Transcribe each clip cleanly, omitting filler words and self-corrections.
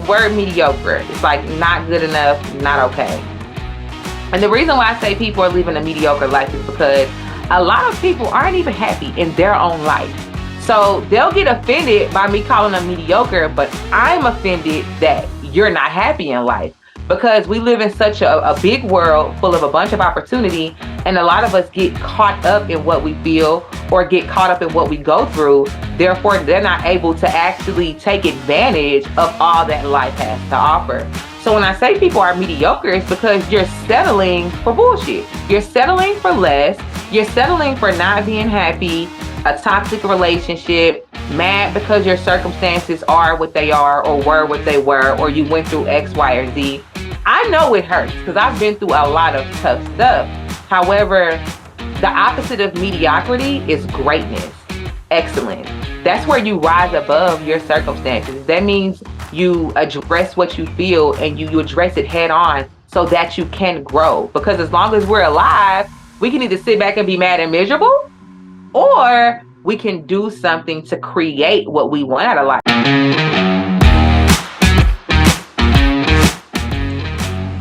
word mediocre. It's like not good enough, not okay. And the reason why I say people are living a mediocre life is because a lot of people aren't even happy in their own life. So they'll get offended by me calling them mediocre, but I'm offended that you're not happy in life because we live in such a big world full of a bunch of opportunity. And a lot of us get caught up in what we feel or get caught up in what we go through. Therefore, they're not able to actually take advantage of all that life has to offer. So when I say people are mediocre, it's because you're settling for bullshit. You're settling for less. You're settling for not being happy, a toxic relationship, mad because your circumstances are what they are or were what they were, or you went through X, Y, or Z. I know it hurts because I've been through a lot of tough stuff. However, the opposite of mediocrity is greatness, excellence. That's where you rise above your circumstances. That means you address what you feel and you address it head on so that you can grow. Because as long as we're alive, we can either sit back and be mad and miserable, or we can do something to create what we want out of life.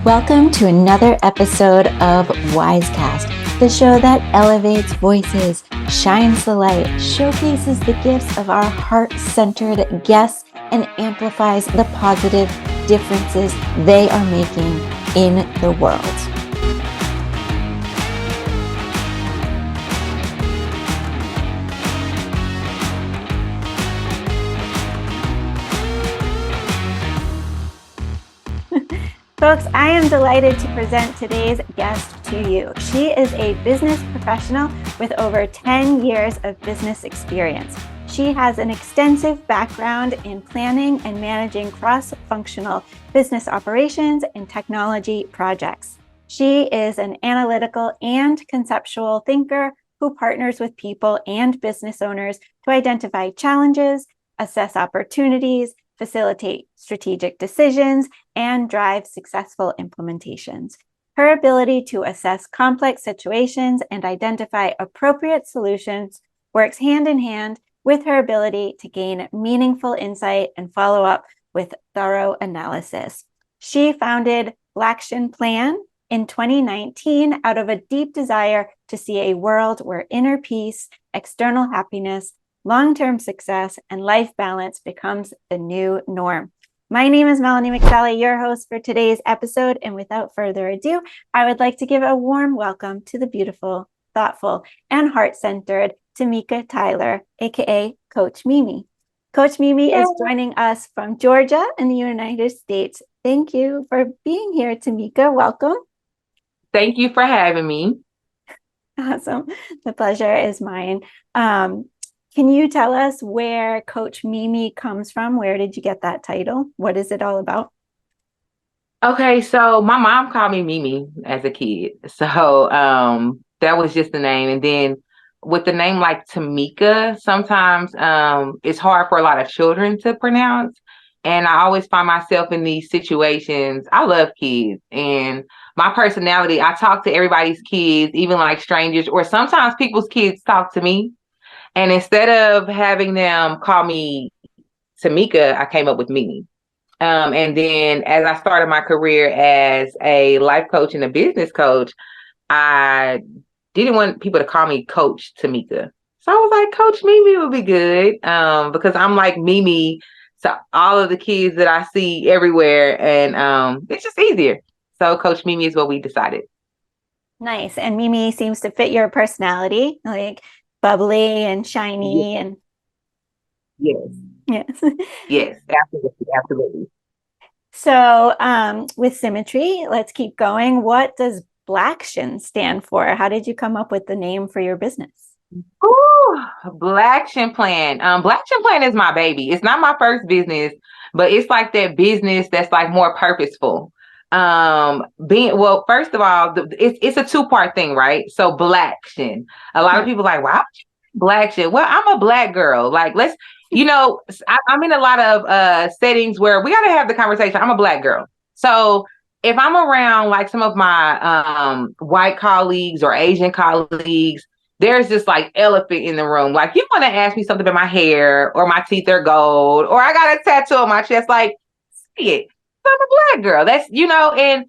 Welcome to another episode of WyzeCast, the show that elevates voices, shines the light, showcases the gifts of our heart-centered guests, and amplifies the positive differences they are making in the world. Folks, I am delighted to present today's guest to you. She is a business professional with over 10 years of business experience. She has an extensive background in planning and managing cross-functional business operations and technology projects. She is an analytical and conceptual thinker who partners with people and business owners to identify challenges, assess opportunities, facilitate strategic decisions, and drive successful implementations. Her ability to assess complex situations and identify appropriate solutions works hand in hand with her ability to gain meaningful insight and follow up with thorough analysis. She founded Blaction Plan in 2019 out of a deep desire to see a world where inner peace, external happiness, long-term success, and life balance becomes the new norm. My name is Melanie McSally, your host for today's episode, and without further ado, I would like to give a warm welcome to the beautiful, thoughtful, and heart-centered Timeka Tyler, aka Coach Mimi. Coach Mimi is joining us from Georgia in the United States. Thank you for being here, Timeka. Welcome. Thank you for having me. Awesome. The pleasure is mine. Can you tell us where Coach Mimi comes from? Where did you get that title? What is it all about? Okay, so my mom called me Mimi as a kid. So that was just the name. And then with the name like Timeka, sometimes it's hard for a lot of children to pronounce. And I always find myself in these situations. I love kids and my personality. I talk to everybody's kids, even like strangers, or sometimes people's kids talk to me. And instead of having them call me Timeka, I came up with Mimi. And then as I started my career as a life coach and a business coach, I didn't want people to call me Coach Timeka. So I was like, Coach Mimi would be good because I'm like Mimi to all of the kids that I see everywhere. And it's just easier. So Coach Mimi is what we decided. Nice. And Mimi seems to fit your personality, like bubbly and shiny. Yes. And Yes. Yes, absolutely. So with symmetry, let's keep going. What does Blaction stand for? How did you come up with the name for your business? Ooh, Blaction Plan. Blaction Plan is my baby. It's not my first business, but it's like that business that's like more purposeful. First of all, it's a two-part thing, right? So Blaction. A lot of people like, wow, Blaction. Well, I'm a Black girl. Like, I'm in a lot of settings where we got to have the conversation. I'm a Black girl. So if I'm around like some of my white colleagues or Asian colleagues, there's this like elephant in the room. Like, you want to ask me something about my hair or my teeth are gold or I got a tattoo on my chest. Like, it. I'm a black girl. That's, and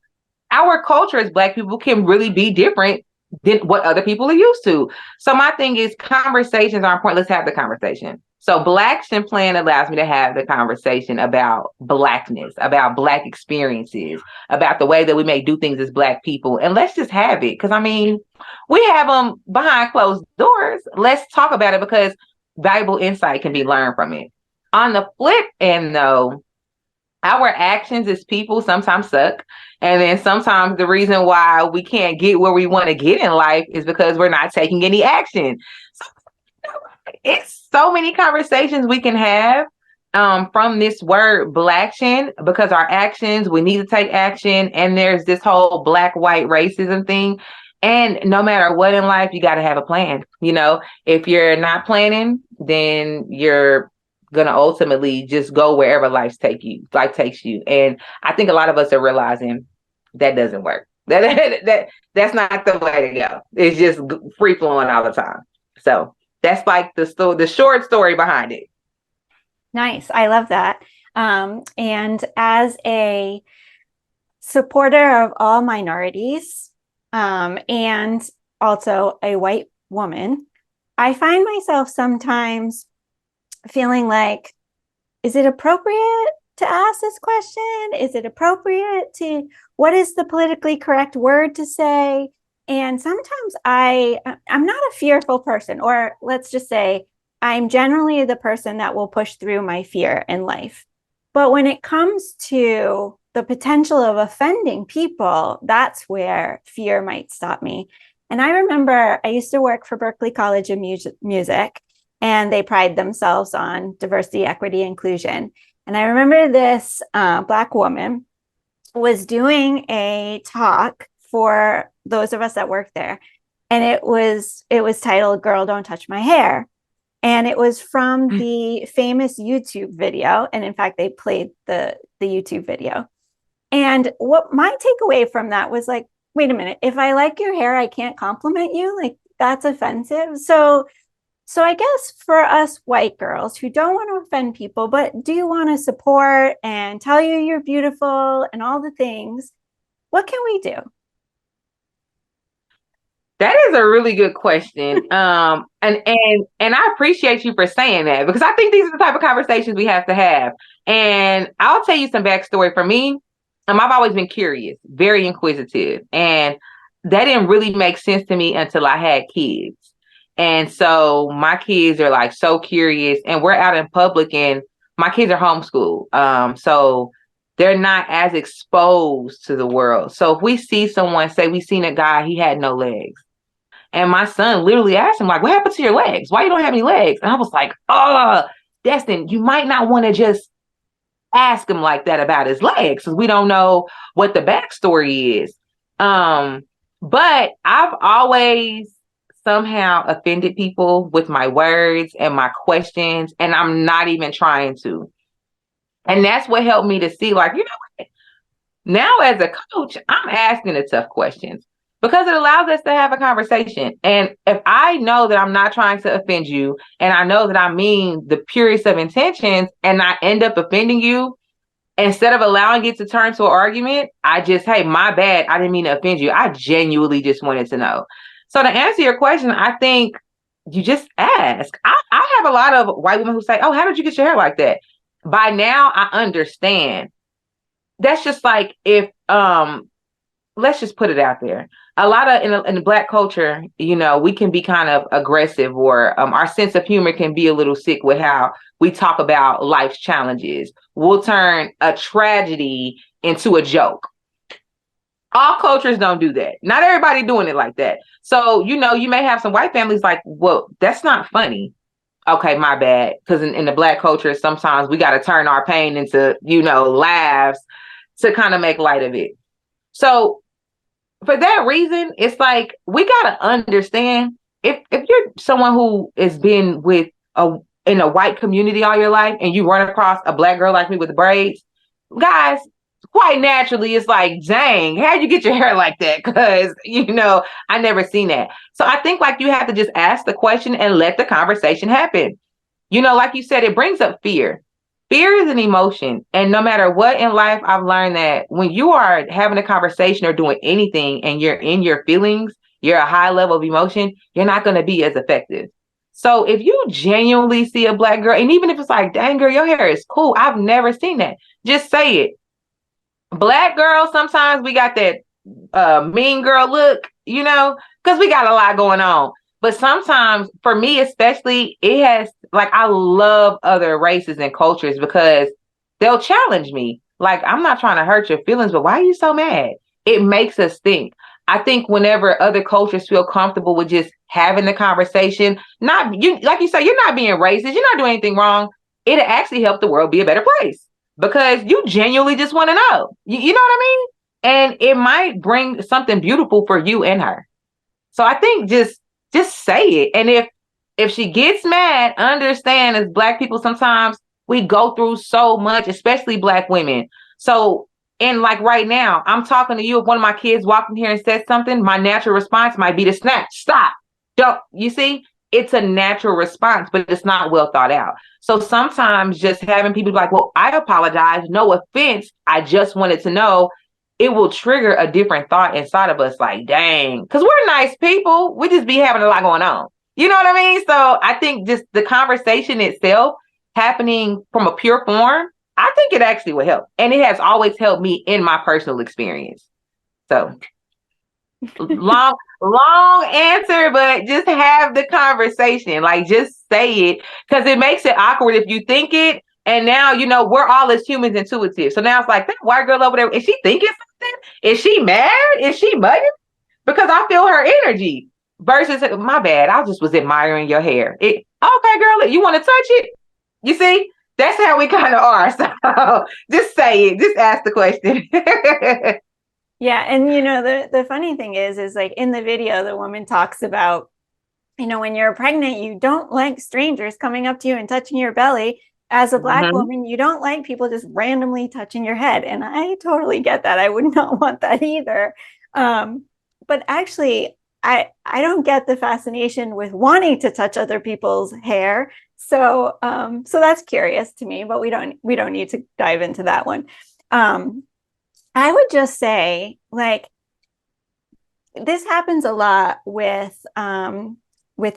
our culture as black people can really be different than what other people are used to. So my thing is conversations are important. Let's have the conversation. So Black Action Plan allows me to have the conversation about blackness, about black experiences, about the way that we may do things as black people. And let's just have it. Because we have them behind closed doors. Let's talk about it because valuable insight can be learned from it. On the flip end, though, our actions as people sometimes suck. And then sometimes the reason why we can't get where we want to get in life is because we're not taking any action. So, it's so many conversations we can have from this word Blaction, because our actions, we need to take action. And there's this whole black-white racism thing. And no matter what in life, you got to have a plan. If you're not planning, then you're gonna ultimately just go wherever life takes you. And I think a lot of us are realizing that doesn't work. That's not the way to go. It's just free flowing all the time. So that's like the short story behind it. Nice. I love that. And as a supporter of all minorities, and also a white woman, I find myself sometimes feeling like, is it appropriate to ask this question? Is it appropriate what is the politically correct word to say? And sometimes I'm not a fearful person, or let's just say I'm generally the person that will push through my fear in life. But when it comes to the potential of offending people, that's where fear might stop me. And I remember I used to work for Berklee College of Music, and they pride themselves on diversity, equity, inclusion. And I remember this Black woman was doing a talk for those of us that work there. And it was titled, "Girl, Don't Touch My Hair." And it was from the famous YouTube video. And in fact, they played the YouTube video. And what my takeaway from that was like, wait a minute, if I like your hair, I can't compliment you? Like, that's offensive. So I guess for us white girls who don't want to offend people, but do want to support and tell you you're beautiful and all the things, what can we do? That is a really good question. And I appreciate you for saying that, because I think these are the type of conversations we have to have. And I'll tell you some backstory for me. I've always been curious, very inquisitive. And that didn't really make sense to me until I had kids. And so my kids are like so curious, and we're out in public, and my kids are homeschooled. So they're not as exposed to the world. So if we see someone, say we seen a guy, he had no legs. And my son literally asked him, like, what happened to your legs? Why you don't have any legs? And I was like, Destin, you might not want to just ask him like that about his legs, because we don't know what the backstory is. But I've always somehow offended people with my words and my questions, and I'm not even trying to. And that's what helped me to see, like, what? Now as a coach, I'm asking the tough questions because it allows us to have a conversation. And if I know that I'm not trying to offend you, and I know that I mean the purest of intentions, and I end up offending you, instead of allowing it to turn to an argument, I just, hey, my bad, I didn't mean to offend you. I genuinely just wanted to know. So to answer your question, I think you just ask. I have a lot of white women who say, oh, how did you get your hair like that? By now, I understand. That's just like if, let's just put it out there. A lot of, in the Black culture, we can be kind of aggressive, or our sense of humor can be a little sick with how we talk about life's challenges. We'll turn a tragedy into a joke. All cultures don't do that. Not everybody doing it like that. So, you may have some white families like, well, that's not funny. Okay, my bad. Because in the Black culture, sometimes we got to turn our pain into, laughs to kind of make light of it. So for that reason, it's like, we got to understand, if you're someone who has been in a white community all your life, and you run across a Black girl like me with braids, guys, quite naturally, it's like, dang, how'd you get your hair like that? Because, I never seen that. So I think, like, you have to just ask the question and let the conversation happen. Like you said, it brings up fear. Fear is an emotion. And no matter what in life, I've learned that when you are having a conversation or doing anything and you're in your feelings, you're a high level of emotion, you're not going to be as effective. So if you genuinely see a Black girl, and even if it's like, dang girl, your hair is cool, I've never seen that. Just say it. Black girls, sometimes we got that mean girl look, because we got a lot going on. But sometimes, for me especially, it has, like, I love other races and cultures because they'll challenge me. Like, I'm not trying to hurt your feelings, but why are you so mad? It makes us think. I think whenever other cultures feel comfortable with just having the conversation, not you, like you say, you're not being racist, you're not doing anything wrong. It actually help the world be a better place because you genuinely just want to know. You know what I mean? And it might bring something beautiful for you and her. So I think just say it. And if she gets mad, understand as Black people, sometimes we go through so much, especially Black women. So, and like right now, I'm talking to you. If one of my kids walked in here and said something, my natural response might be to snap, stop, don't. You see, it's a natural response, but it's not well thought out. So sometimes just having people be like, well, I apologize, no offense, I just wanted to know, it will trigger a different thought inside of us, like, dang, because we're nice people. We just be having a lot going on. You know what I mean? So I think just the conversation itself happening from a pure form, I think it actually will help. And it has always helped me in my personal experience. So long answer, but just have the conversation. Like, just say it, because it makes it awkward if you think it. And now, we're all as humans intuitive. So now it's like, that white girl over there, is she thinking something? Is she mad? Is she mugging? Because I feel her energy. Versus, my bad, I just was admiring your hair. Okay, girl, you want to touch it? You see? That's how we kind of are. So just say it. Just ask the question. Yeah. And, the funny thing is like in the video, the woman talks about, when you're pregnant, you don't like strangers coming up to you and touching your belly. As a Black woman, you don't like people just randomly touching your head. And I totally get that. I would not want that either. But actually, I don't get the fascination with wanting to touch other people's hair. So that's curious to me, but we don't need to dive into that one. I would just say, like, this happens a lot with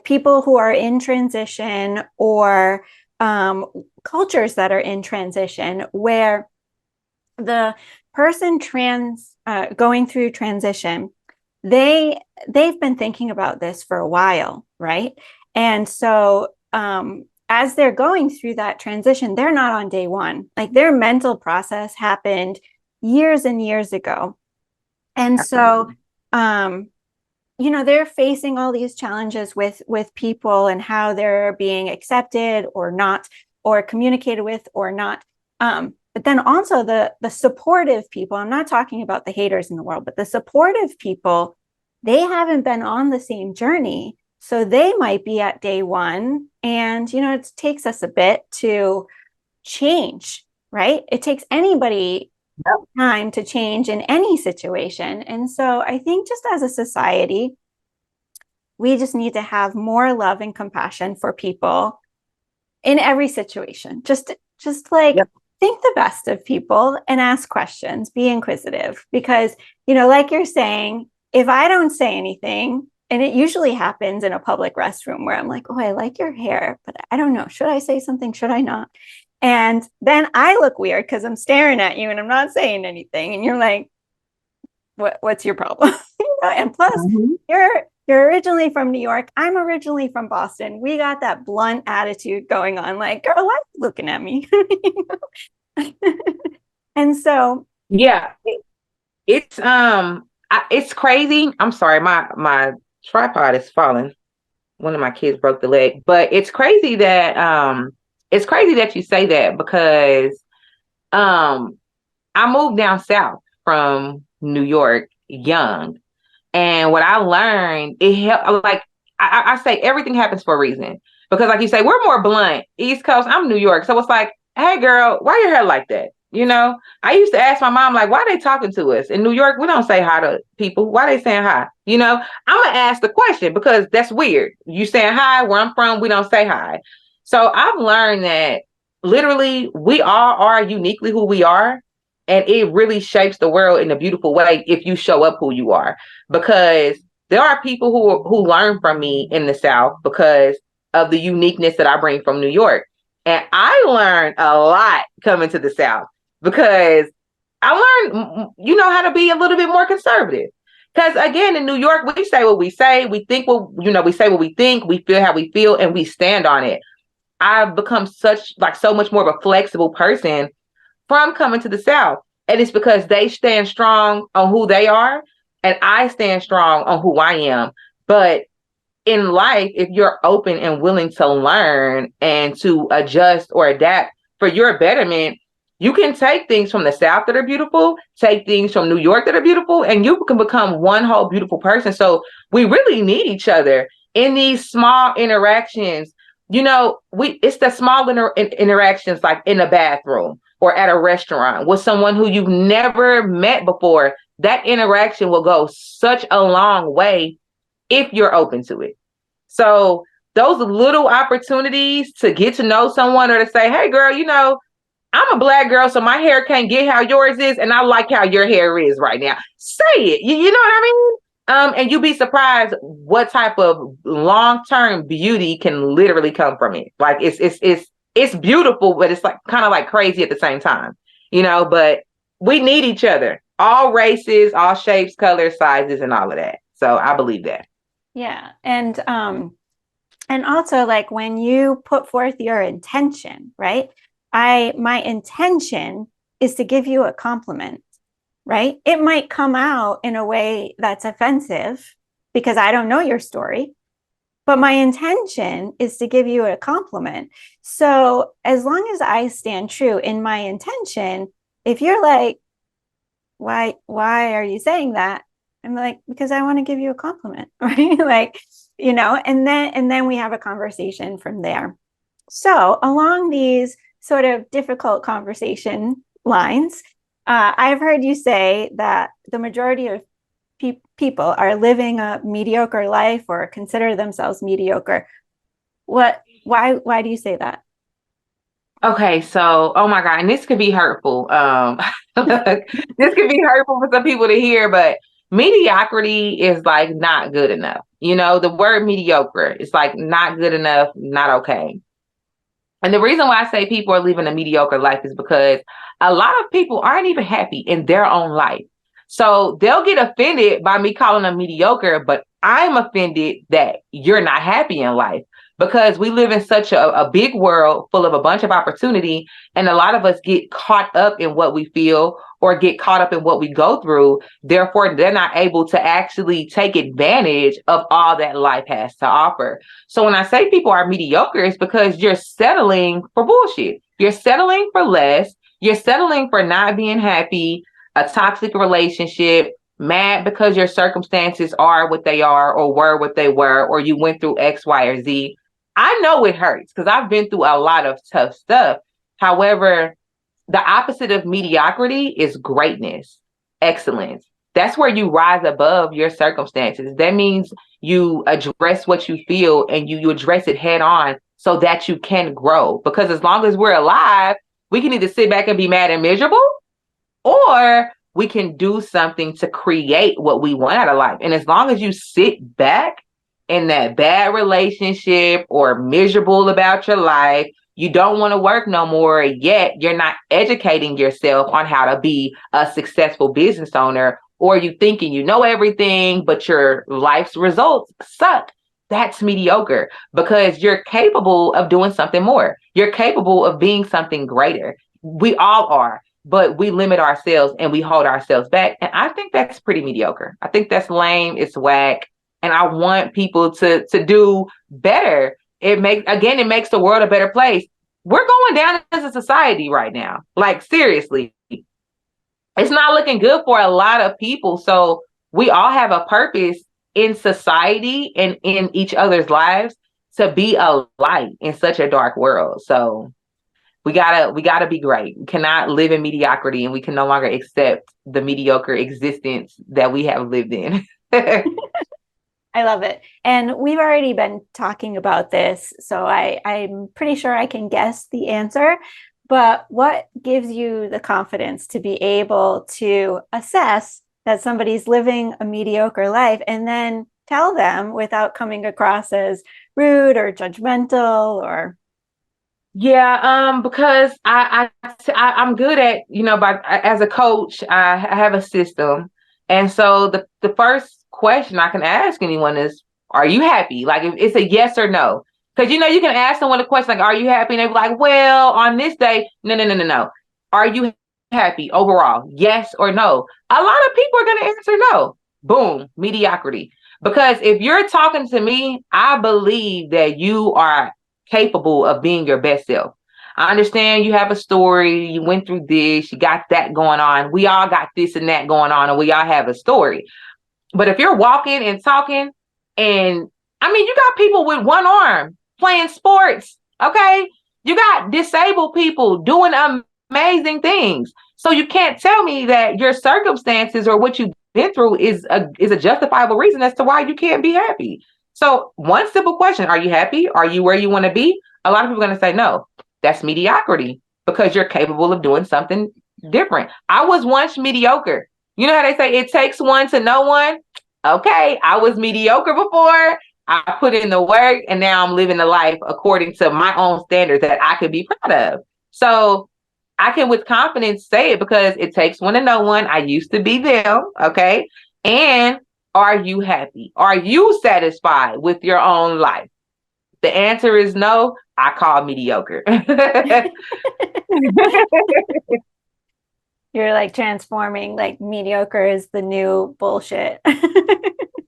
people who are in transition or cultures that are in transition, where the person going through transition, they've been thinking about this for a while, right? And so as they're going through that transition, they're not on day one. Like, their mental process happened years and years ago. And so they're facing all these challenges with people and how they're being accepted or not, or communicated with or not. But then also the supportive people, I'm not talking about the haters in the world, but the supportive people, they haven't been on the same journey. So they might be at day one. And, it takes us a bit to change, right? It takes anybody time to change in any situation. And so I think just as a society, we just need to have more love and compassion for people in every situation. Just like, think the best of people and ask questions, be inquisitive, because, like you're saying, if I don't say anything, and it usually happens in a public restroom where I'm like, oh, I like your hair, but I don't know, should I say something? Should I not? And then I look weird because I'm staring at you and I'm not saying anything. And you're like, what's your problem? And plus, you're originally from New York. I'm originally from Boston. We got that blunt attitude going on. Like, girl, why are you looking at me? And so, yeah, it's crazy. I'm sorry, my tripod is falling. One of my kids broke the leg, but it's crazy that you say that, because I moved down south from New York young, and what I learned, it helped. Like, I say everything happens for a reason, because like you say, we're more blunt. East Coast, I'm New York, so it's like, hey girl, why your hair like that? I used to ask my mom, like, why are they talking to us? In New York, we don't say hi to people. Why are they saying hi? I'm going to ask the question, because that's weird. You saying hi, where I'm from, we don't say hi. So I've learned that literally, we all are uniquely who we are. And it really shapes the world in a beautiful way if you show up who you are. Because there are people who learn from me in the South because of the uniqueness that I bring from New York. And I learned a lot coming to the South because I learned, how to be a little bit more conservative. Because again, in New York, we say what we say, we think what, we say what we think, we feel how we feel, and we stand on it. I've become so much more of a flexible person from coming to the South. And it's because they stand strong on who they are, and I stand strong on who I am. But in life, if you're open and willing to learn and to adjust or adapt for your betterment, you can take things from the South that are beautiful, take things from New York that are beautiful, and you can become one whole beautiful person. So we really need each other in these small interactions. It's the small interactions, like in a bathroom or at a restaurant with someone who you've never met before. That interaction will go such a long way if you're open to it. So those little opportunities to get to know someone, or to say, hey girl, I'm a Black girl, so my hair can't get how yours is, and I like how your hair is right now. Say it. You know what I mean? And you'd be surprised what type of long-term beauty can literally come from it. Like it's beautiful, but it's like kind of like crazy at the same time. But we need each other. All races, all shapes, colors, sizes, and all of that. So I believe that. Yeah. And also, like, when you put forth your intention, right? My intention is to give you a compliment, right? It might come out in a way that's offensive because I don't know your story, but my intention is to give you a compliment. So as long as I stand true in my intention, if you're like, why are you saying that? I'm like, because I want to give you a compliment, right? Like, and then we have a conversation from there. So along these sort of difficult conversation lines, I've heard you say that the majority of people are living a mediocre life or consider themselves mediocre. Why do you say that? Okay, so, oh my God, and this could be hurtful. This could be hurtful for some people to hear, but mediocrity is like not good enough. The word mediocre is like not good enough, not okay. And the reason why I say people are living a mediocre life is because a lot of people aren't even happy in their own life. So they'll get offended by me calling them mediocre, but I'm offended that you're not happy in life, because we live in such a big world full of a bunch of opportunity. And a lot of us get caught up in what we feel or get caught up in what we go through. Therefore, they're not able to actually take advantage of all that life has to offer. So when I say people are mediocre, it's because you're settling for bullshit. You're settling for less. You're settling for not being happy, a toxic relationship, mad because your circumstances are what they are or were what they were, or you went through X, Y, or Z. I know it hurts because I've been through a lot of tough stuff. However, the opposite of mediocrity is greatness, excellence. That's where you rise above your circumstances. That means you address what you feel and you address it head on so that you can grow. Because as long as we're alive, we can either sit back and be mad and miserable, or we can do something to create what we want out of life. And as long as you sit back in that bad relationship or miserable about your life, you don't want to work no more, yet you're not educating yourself on how to be a successful business owner, or you thinking you know everything, but your life's results suck. That's mediocre, because you're capable of doing something more. You're capable of being something greater. We all are, but we limit ourselves and we hold ourselves back. And I think that's pretty mediocre. I think that's lame. It's whack. And I want people to do better. It makes the world a better place. We're going down as a society right now. Like, seriously, it's not looking good for a lot of people. So we all have a purpose in society and in each other's lives to be a light in such a dark world. So we gotta be great. We cannot live in mediocrity, and we can no longer accept the mediocre existence that we have lived in. I love it. And we've already been talking about this, so I'm pretty sure I can guess the answer. But what gives you the confidence to be able to assess that somebody's living a mediocre life and then tell them without coming across as rude or judgmental or Yeah, because I'm good at, as a coach, I have a system. And so the first question I can ask anyone is, are you happy? Like if it's a yes or no. Because you can ask someone a question like, are you happy? And they be like, well, on this day, no, no, no, no, no. Are you happy overall? Yes or no? A lot of people are gonna answer no. Boom, mediocrity. Because if you're talking to me, I believe that you are capable of being your best self. I understand you have a story, you went through this, you got that going on. We all got this and that going on, and we all have a story. But if you're walking and talking, and you got people with one arm playing sports, okay? You got disabled people doing amazing things. So you can't tell me that your circumstances or what you've been through is a justifiable reason as to why you can't be happy. So one simple question, are you happy? Are you where you want to be? A lot of people are going to say no. That's mediocrity because you're capable of doing something different. I was once mediocre. You know how they say it takes one to know one? Okay, I was mediocre before. I put in the work and now I'm living the life according to my own standards that I could be proud of. So I can with confidence say it because it takes one to know one. I used to be them. Okay. And are you happy? Are you satisfied with your own life? The answer is no. I call mediocre. you're like transforming, like mediocre is the new bullshit.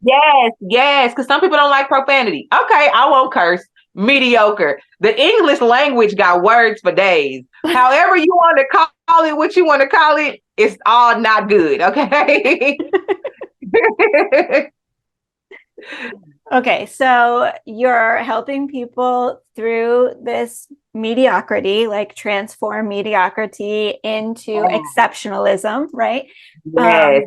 Yes. Because some people don't like profanity. Okay, I won't curse. Mediocre. The English language got words for days. However you want to call it, what you want to call it, it's all not good. Okay. Okay, so you're helping people through this mediocrity, like transform mediocrity into exceptionalism, right? Yes.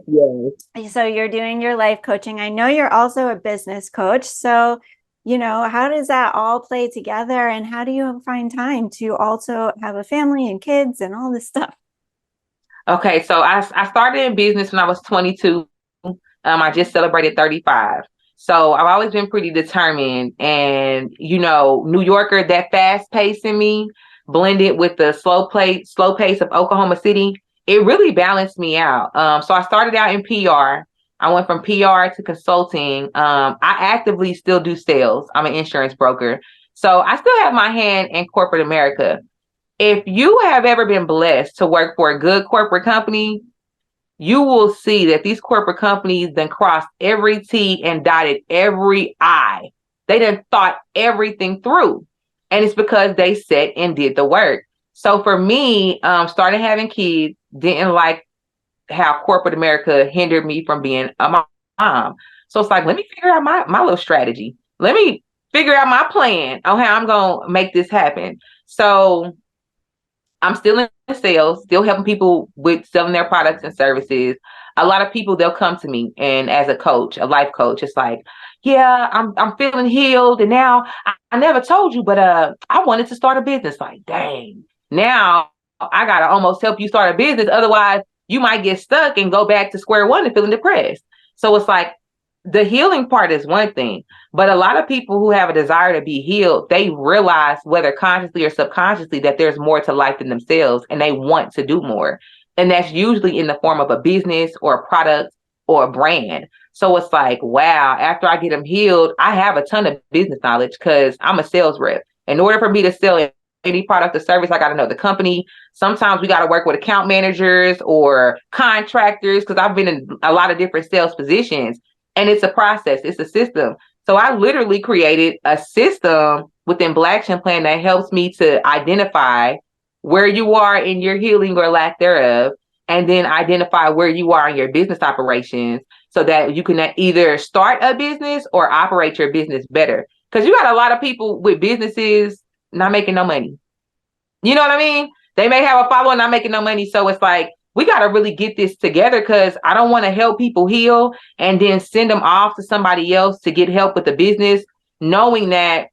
So you're doing your life coaching. I know you're also a business coach. So, how does that all play together? And how do you find time to also have a family and kids and all this stuff? Okay, so I started in business when I was 22. I just celebrated 35. So I've always been pretty determined. And, New Yorker, that fast pace in me, blended with the slow pace of Oklahoma City, it really balanced me out. So I started out in PR. I went from PR to consulting. I actively still do sales. I'm an insurance broker. So I still have my hand in corporate America. If you have ever been blessed to work for a good corporate company, you will see that these corporate companies then crossed every T and dotted every I. They done thought everything through. And it's because they sat and did the work. So for me, starting having kids, didn't like how corporate America hindered me from being a mom. So it's like, let me figure out my little strategy. Let me figure out my plan on how I'm going to make this happen. So I'm still in sales, still helping people with selling their products and services. A lot of people, they'll come to me and as a coach, a life coach, it's like, yeah, I'm feeling healed. And now I never told you, but I wanted to start a business. Like, dang, now I got to almost help you start a business. Otherwise, you might get stuck and go back to square one and feeling depressed. So it's like, the healing part is one thing, but a lot of people who have a desire to be healed, they realize whether consciously or subconsciously that there's more to life than themselves and they want to do more. And that's usually in the form of a business or a product or a brand. So it's like, wow, after I get them healed, I have a ton of business knowledge because I'm a sales rep. In order for me to sell any product or service, I got to know the company. Sometimes we got to work with account managers or contractors because I've been in a lot of different sales positions. And it's a process, it's a system. So I literally created a system within Black Action Plan that helps me to identify where you are in your healing or lack thereof, and then identify where you are in your business operations so that you can either start a business or operate your business better. Because you got a lot of people with businesses not making no money. You know what I mean? They may have a following, not making no money. So it's like, we got to really get this together, because I don't want to help people heal and then send them off to somebody else to get help with the business, knowing that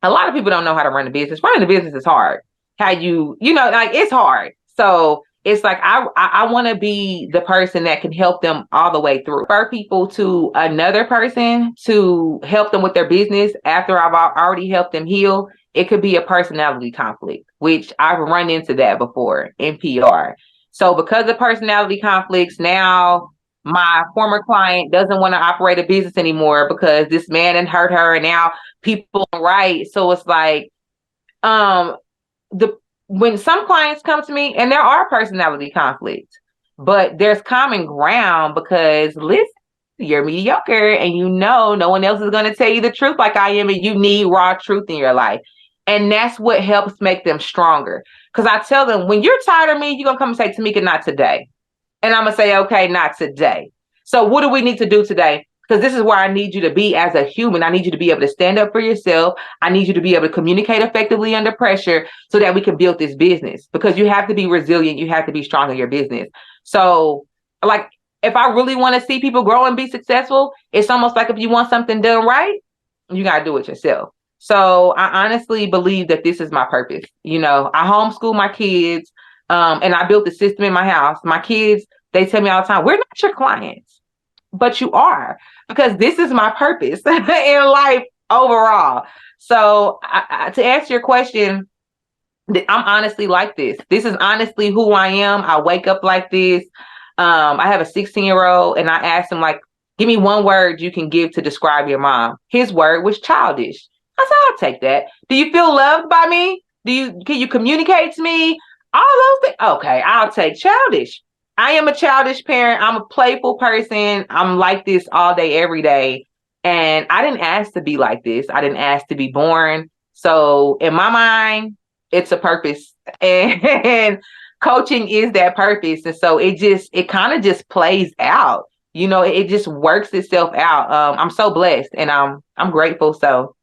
a lot of people don't know how to run a business. Running a business is hard. How like, it's hard. So it's like, I want to be the person that can help them all the way through. Refer people to another person to help them with their business after I've already helped them heal. It could be a personality conflict, which I've run into that before in PR. So because of personality conflicts, now my former client doesn't want to operate a business anymore because this man had hurt her, and now people right. So it's like, when some clients come to me, and there are personality conflicts, but there's common ground, because listen, you're mediocre, and no one else is going to tell you the truth like I am, and you need raw truth in your life. And that's what helps make them stronger. Because I tell them, when you're tired of me, you're going to come and say, Timeka, not today. And I'm going to say, okay, not today. So what do we need to do today? Because this is where I need you to be as a human. I need you to be able to stand up for yourself. I need you to be able to communicate effectively under pressure so that we can build this business. Because you have to be resilient. You have to be strong in your business. So, like, if I really want to see people grow and be successful, it's almost like if you want something done right, you got to do it yourself. So I honestly believe that this is my purpose. I homeschool my kids, and I built the system in my house. My kids, they tell me all the time, we're not your clients, but you are, because this is my purpose in life overall. So to answer your question, I'm honestly like this. This is honestly who I am. I wake up like this. I have a 16-year-old, and I asked him, like, give me one word you can give to describe your mom. His word was childish. I said, I'll take that. Do you feel loved by me? Can you communicate to me? All those things. Okay, I'll take childish. I am a childish parent. I'm a playful person. I'm like this all day, every day. And I didn't ask to be like this. I didn't ask to be born. So in my mind, it's a purpose. And coaching is that purpose. And so it kind of just plays out. It just works itself out. I'm so blessed, and I'm grateful. So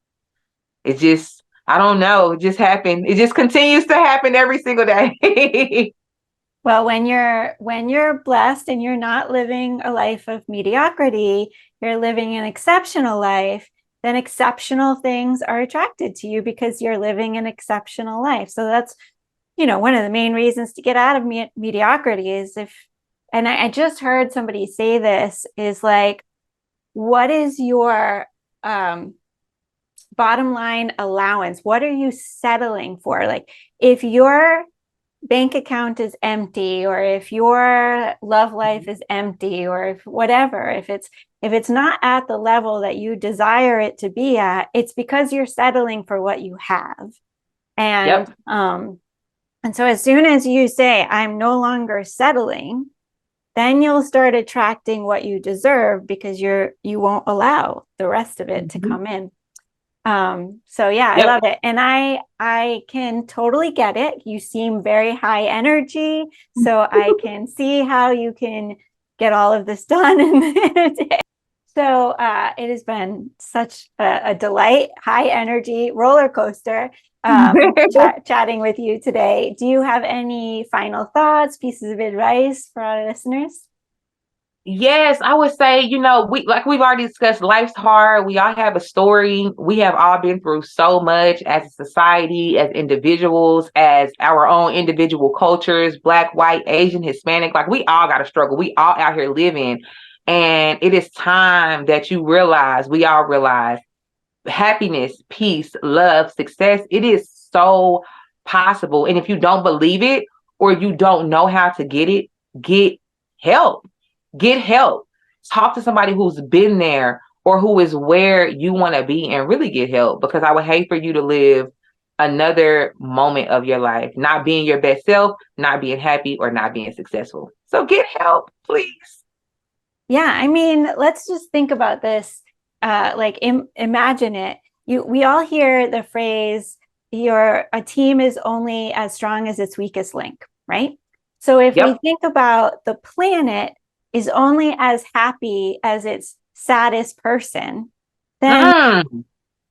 I don't know. It just happened. It just continues to happen every single day. Well, when you're blessed and you're not living a life of mediocrity, you're living an exceptional life, then exceptional things are attracted to you because you're living an exceptional life. So that's, one of the main reasons to get out of mediocrity is and I just heard somebody say this, is like, what is your bottom line allowance? What are you settling for? Like, if your bank account is empty, or if your love life is empty, or if it's not at the level that you desire it to be at, it's because you're settling for what you have. And Yep. And so as soon as you say, I'm no longer settling, then you'll start attracting what you deserve, because you won't allow the rest of it to come in. So yeah, Yep. I love it. And I can totally get it. You seem very high energy, so I can see how you can get all of this done in a day. So it has been such a delight, high energy roller coaster, chatting with you today. Do you have any final thoughts, pieces of advice for our listeners? Yes, I would say, we've already discussed, life's hard. We all have a story. We have all been through so much as a society, as individuals, as our own individual cultures, Black, white, Asian, Hispanic. Like, we all got to struggle. We all out here living. And it is time that we all realize happiness, peace, love, success. It is so possible. And if you don't believe it, or you don't know how to get it, get help. Get help. Talk to somebody who's been there, or who is where you want to be, and really get help. Because I would hate for you to live another moment of your life not being your best self, not being happy, or not being successful. So get help, please. Yeah, I mean, let's just think about this. Imagine it. We all hear the phrase, a team is only as strong as its weakest link, right? So if we think about the planet is only as happy as its saddest person, then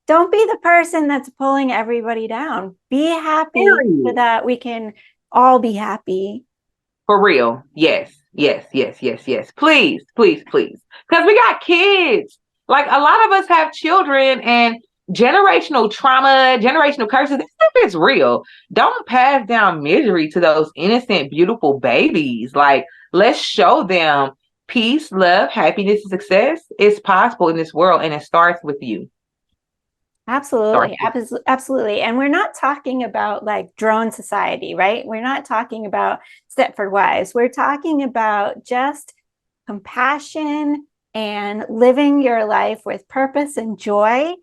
don't be the person that's pulling everybody down. Be happy so that we can all be happy. For real. Yes. Yes. Yes. Yes. Yes. Please. Please. Please. Because we got kids. Like a lot of us have children and generational trauma, generational curses. This stuff is real. Don't pass down misery to those innocent, beautiful babies. Like, let's show them peace, love, happiness, and success is possible in this world. And it starts with you. Absolutely. Absolutely. And we're not talking about like drone society, right? We're not talking about Stepford Wives. We're talking about just compassion and living your life with purpose and joy,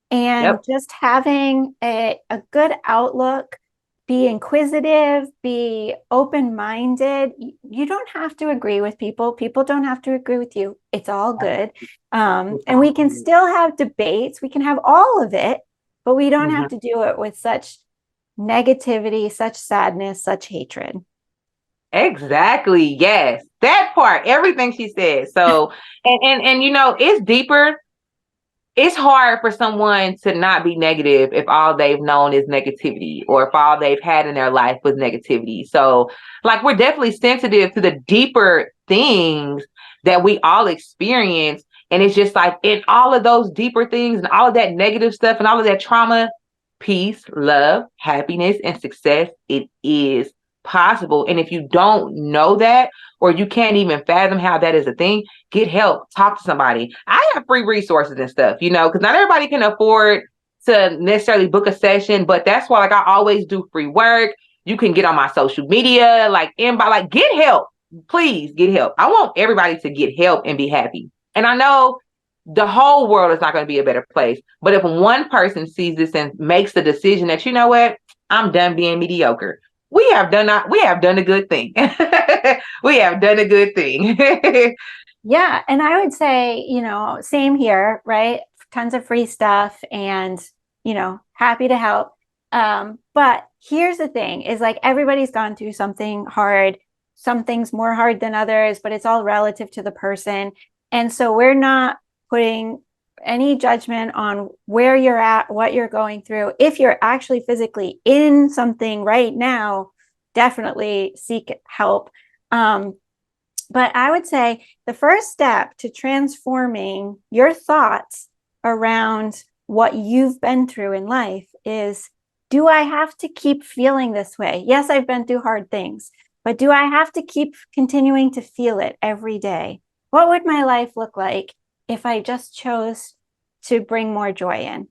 and just having a good outlook. Be inquisitive, be open-minded. You don't have to agree with people. People don't have to agree with you. It's all good. And we can still have debates. We can have all of it, but we don't have to do it with such negativity, such sadness, such hatred. Exactly. Yes. That part, everything she said. So, and you know, it's deeper. It's hard for someone to not be negative if all they've known is negativity, or if all they've had in their life was negativity. So, like, we're definitely sensitive to the deeper things that we all experience. And it's just like in all of those deeper things and all of that negative stuff and all of that trauma, peace, love, happiness, and success, it is possible. And if you don't know that, or you can't even fathom how that is a thing, get help, talk to somebody. I have free resources and stuff, you know, because not everybody can afford to necessarily book a session, but that's why, like, I always do free work. You can get on my social media, like, inbox, like, get help. Please get help. I want everybody to get help and be happy. And I know the whole world is not going to be a better place, but if one person sees this and makes the decision that, you know what, I'm done being mediocre, we have done a good thing. We have done a good thing. Yeah. And I would say, you know, same here, right? Tons of free stuff and, you know, happy to help. But here's the thing is, like, everybody's gone through something hard. Some things more hard than others, but it's all relative to the person. And so we're not putting any judgment on where you're at, what you're going through. If you're actually physically in something right now, definitely seek help. But I would say the first step to transforming your thoughts around what you've been through in life is, do I have to keep feeling this way? Yes, I've been through hard things, but do I have to keep continuing to feel it every day? What would my life look like if I just chose to bring more joy in?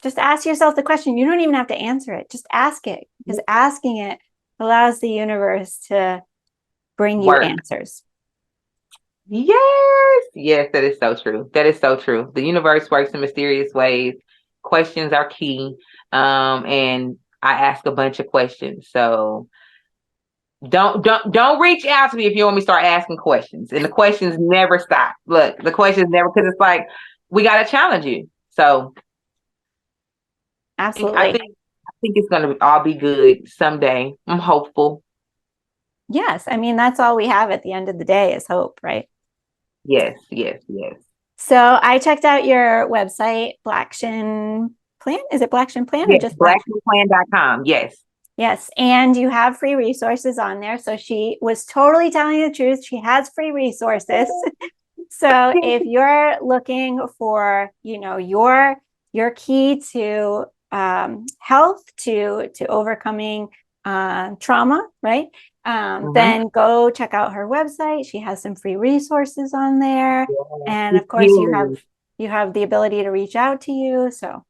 Just ask yourself the question. You don't even have to answer it. Just ask it, because asking it allows the universe to bring you answers. Yes. Yes, that is so true. That is so true. The universe works in mysterious ways. Questions are key. And I ask a bunch of questions. So don't reach out to me if you want me to start asking questions. And the questions never stop. Look, the questions never, because it's like, we got to challenge you. So absolutely. I think it's going to all be good someday. I'm hopeful. Yes. I mean, that's all we have at the end of the day is hope, right? Yes, yes, yes. So I checked out your website, Blackshin Plan. Is it Blackshin Plan or just blackshinplan.com? Yes. Yes. And you have free resources on there. So she was totally telling you the truth. She has free resources. So if you're looking for, you know, your key to health, to overcoming trauma, right? Then go check out her website. She has some free resources on there. And of course, you have the ability to reach out to you. So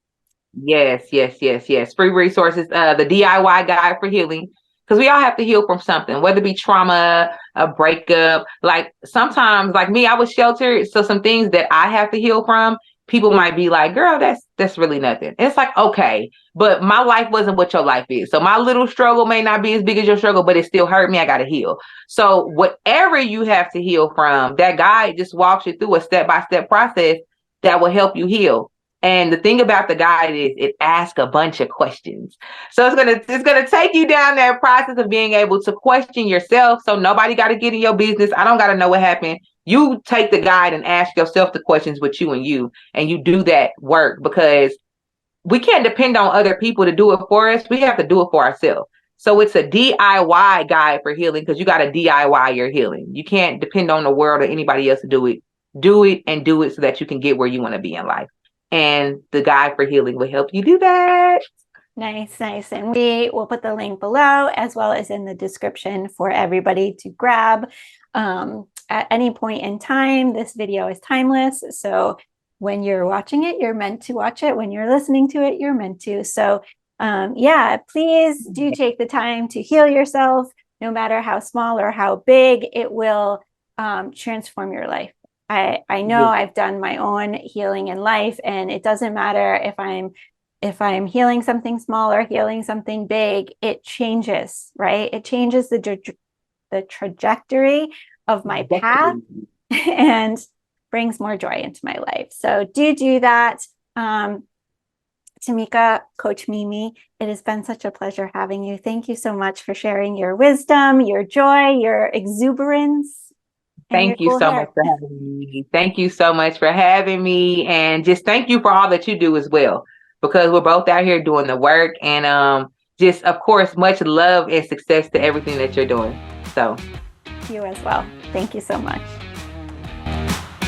yes. Free resources, the DIY guide for healing. Because we all have to heal from something, whether it be trauma, a breakup. Like sometimes, like me, I was sheltered. So some things that I have to heal from, people might be like, girl, that's really nothing. And it's like, okay, but my life wasn't what your life is. So my little struggle may not be as big as your struggle, but it still hurt me. I got to heal. So whatever you have to heal from, that guide just walks you through a step-by-step process that will help you heal. And the thing about the guide is it asks a bunch of questions. So it's gonna take you down that process of being able to question yourself. So nobody got to get in your business. I don't got to know what happened. You take the guide and ask yourself the questions with you, and you do that work, because we can't depend on other people to do it for us. We have to do it for ourselves. So it's a DIY guide for healing because you got to DIY your healing. You can't depend on the world or anybody else to do it. Do it and do it so that you can get where you want to be in life. And the guide for healing will help you do that. Nice. And we will put the link below as well as in the description for everybody to grab. At any point in time, this video is timeless. So when you're watching it, you're meant to watch it. When you're listening to it, you're meant to. So please do take the time to heal yourself, no matter how small or how big. It will transform your life. I know I've done my own healing in life, and it doesn't matter if I'm healing something small or healing something big, it changes, right? It changes the trajectory of my path and brings more joy into my life. So do that. Timeka, Coach Mimi, it has been such a pleasure having you. Thank you so much for sharing your wisdom, your joy, your exuberance. Thank you so much for having me. Thank you so much for having me. And just thank you for all that you do as well, because we're both out here doing the work. And just, of course, much love and success to everything that you're doing. So you as well. Thank you so much.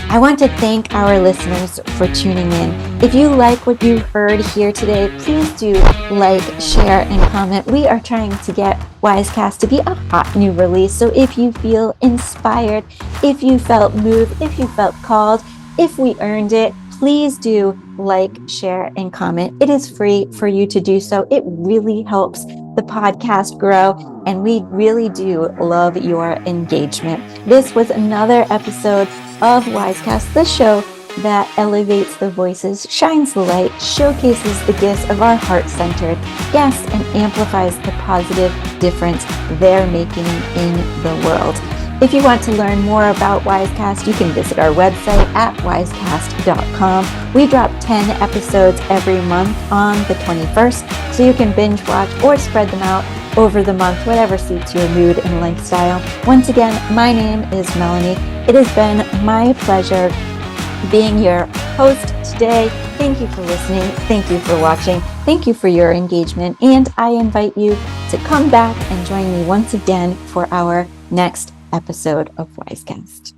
I want to thank our listeners for tuning in. If you like what you heard here today, please do like, share, and comment. We are trying to get WyzeCast to be a hot new release. So if you feel inspired, if you felt moved, if you felt called, if we earned it, please do like, share, and comment. It is free for you to do so. It really helps the podcast grow, and we really do love your engagement. This was another episode of WyzeCast, the show that elevates the voices, shines the light, showcases the gifts of our heart-centered guests, and amplifies the positive difference they're making in the world. If you want to learn more about WyzeCast, you can visit our website at wyzecast.com. We drop 10 episodes every month on the 21st, so you can binge watch or spread them out over the month, whatever suits your mood and lifestyle. Once again, my name is Melanie. It has been my pleasure being your host today. Thank you for listening. Thank you for watching. Thank you for your engagement. And I invite you to come back and join me once again for our next episode of WyzeCast.